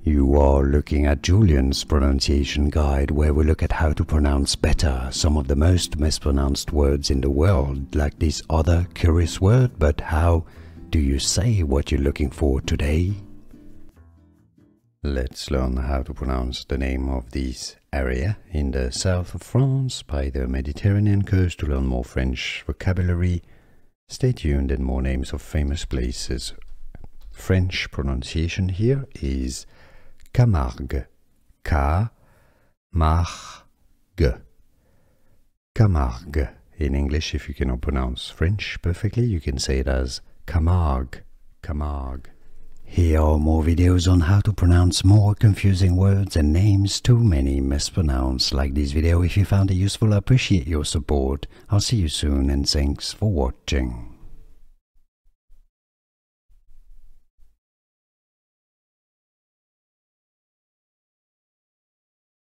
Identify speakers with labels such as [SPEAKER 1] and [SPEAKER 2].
[SPEAKER 1] You are looking at Julian's pronunciation guide, where we look at how to pronounce better some of the most mispronounced words in the world, like this other curious word. But how do you say what you're looking for today? Let's learn how to pronounce the name of this area in the south of France by the Mediterranean coast. To learn more French vocabulary, stay tuned, and more names of famous places. French pronunciation here is Camargue, Camargue, Camargue. In English, if you cannot pronounce French perfectly, you can say it as Camargue, Camargue. Here are more videos on how to pronounce more confusing words and names too many mispronounced. Like this video if you found it useful. I appreciate your support. I'll see you soon, and thanks for watching.